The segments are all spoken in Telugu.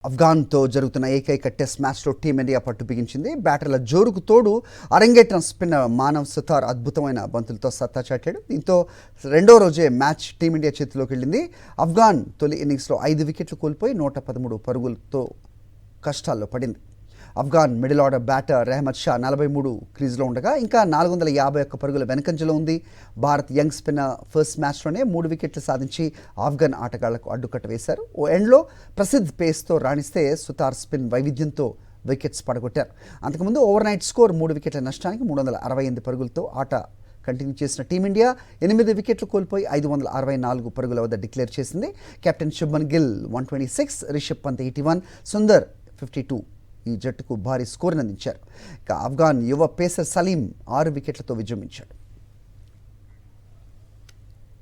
ఆఫ్ఘన్తో జరుగుతున్న ఏకైక టెస్ట్ మ్యాచ్లో టీమిండియా పట్టు బిగించింది. బ్యాటర్ల జోరుకు తోడు అరంగేట్రం స్పిన్నర్ మానవ్ సుతార్ అద్భుతమైన బంతులతో సత్తా చాటాడు. దీంతో రెండో రోజే మ్యాచ్ టీమిండియా చేతిలోకి వెళ్ళింది. ఆఫ్ఘన్ తొలి ఇన్నింగ్స్లో 5 వికెట్లు కోల్పోయి 113 పరుగులతో కష్టాల్లో పడింది. Afghan middle order batter Rahmat Shah 43 క్రీజ్లో ఉండగా ఇంకా 451 పరుగుల వెనకంజలో ఉంది. భారత్ యంగ్ స్పిన్నర్ ఫస్ట్ మ్యాచ్లోనే 3 వికెట్లు సాధించి ఆఫ్ఘన్ ఆటగాళ్లకు అడ్డుకట్ట వేశారు. ఓ ఎండ్లో ప్రసిద్ధ్ పేస్తో రాణిస్తే సుతార్ స్పిన్ వైవిధ్యంతో వికెట్స్ పడగొట్టారు. అంతకుముందు ఓవర్ నైట్ స్కోర్ 3 వికెట్ల నష్టానికి 368 పరుగులతో ఆట కంటిన్యూ చేసిన టీమిండియా 8 వికెట్లు కోల్పోయి 564 పరుగుల వద్ద డిక్లేర్ చేసింది. కెప్టెన్ శుభ్మన్ గిల్ 126, రిషబ్ పంత్ 81, సుందర్ 52 ఈ జట్టుకు భారీ స్కోర్ని అందించారు. ఇక ఆఫ్ఘన్ యువ పేసర్ సలీం 6 వికెట్లతో విజృంభించాడు.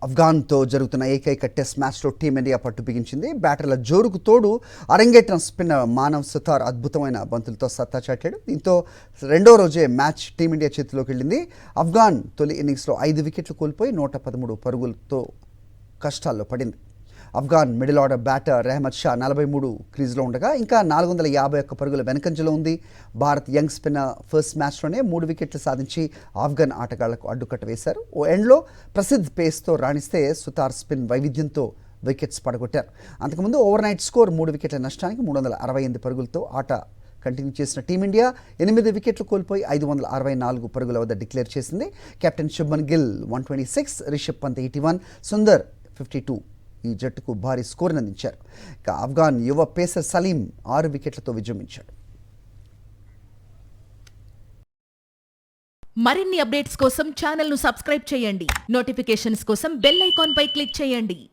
ఆఫ్ఘన్తో జరుగుతున్న ఏకైక టెస్ట్ మ్యాచ్లో టీమిండియా పట్టు బిగించింది. బ్యాటర్ల జోరుకు తోడు అరంగేట్రం స్పిన్నర్ మానవ్ సుతార్ అద్భుతమైన బంతులతో సత్తా చాటాడు. దీంతో రెండో రోజే మ్యాచ్ టీమిండియా చేతిలోకి వెళ్ళింది. ఆఫ్ఘన్ తొలి ఇన్నింగ్స్లో 5 వికెట్లు కోల్పోయి 113 పరుగులతో కష్టాల్లో పడింది. Afghan middle order batter Rahmat Shah 43 క్రీజ్లో ఉండగా ఇంకా 451 పరుగుల వెనకంజలో ఉంది. భారత్ యంగ్ స్పిన్నర్ ఫస్ట్ మ్యాచ్లోనే 3 వికెట్లు సాధించి ఆఫ్ఘన్ ఆటగాళ్లకు అడ్డుకట్ట వేశారు. ఓ ఎండ్లో ప్రసిద్ధ్ పేస్తో రాణిస్తే సుతార్ స్పిన్ వైవిధ్యంతో వికెట్స్ పడగొట్టారు. అంతకుముందు ఓవర్ నైట్ స్కోర్ 3 వికెట్ల నష్టానికి 368 పరుగులతో ఆట కంటిన్యూ చేసిన టీమిండియా 8 వికెట్లు కోల్పోయి 564 పరుగుల వద్ద డిక్లేర్ చేసింది. కెప్టెన్ శుభ్మన్ గిల్ 126, రిషబ్ పంత్ 81, సుందర్ 52 ఈ జట్టుకు భారీ స్కోర్ని అందించారు. ఇక ఆఫ్ఘన్ యువ పేసర్ సలీం 6 వికెట్లతో విజృంభించాడు. మరిన్ని అప్డేట్స్ కోసం ఛానల్ ను సబ్స్క్రైబ్ చేయండి. నోటిఫికేషన్స్ కోసం బెల్ ఐకాన్ పై క్లిక్ చేయండి.